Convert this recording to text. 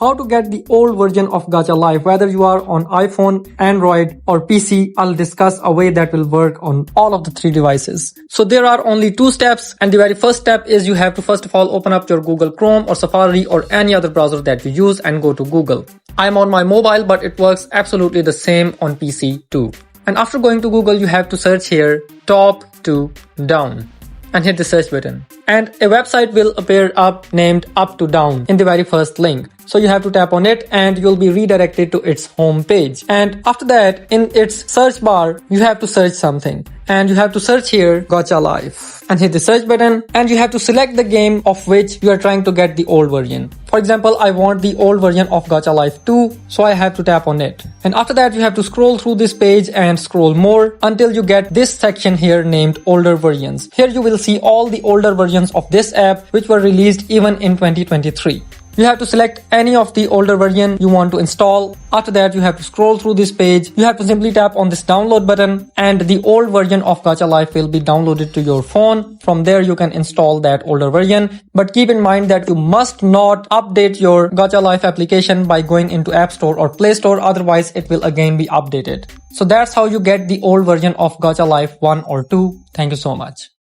how to get the old version of Gacha Life, whether you are on iPhone, Android or PC. I'll discuss a way that will work on all of the three devices. So there are only two steps, and the very first step is you have to first of all open up your Google Chrome or Safari or any other browser that you use and go to Google. I'm on my mobile, but it works absolutely the same on PC too. And after going to Google, you have to search here top to down and hit the search button. And a website will appear up named up to down in the very first link. So you have to tap on it and you'll be redirected to its home page. And after that, in its search bar, you have to search something. And you have to search here Gacha Life and hit the search button, and you have to select the game of which you are trying to get the old version. For example, I want the old version of Gacha Life 2, so I have to tap on it. And after that, you have to scroll through this page and scroll more until you get this section here named older versions. Here you will see all the older versions of this app which were released even in 2023. You have to select any of the older version you want to install. After that, you have to scroll through this page. You have to simply tap on this download button and the old version of Gacha Life will be downloaded to your phone. From there, you can install that older version. But keep in mind that you must not update your Gacha Life application by going into App Store or Play Store. Otherwise, it will again be updated. So that's how you get the old version of Gacha Life 1 or 2. Thank you so much.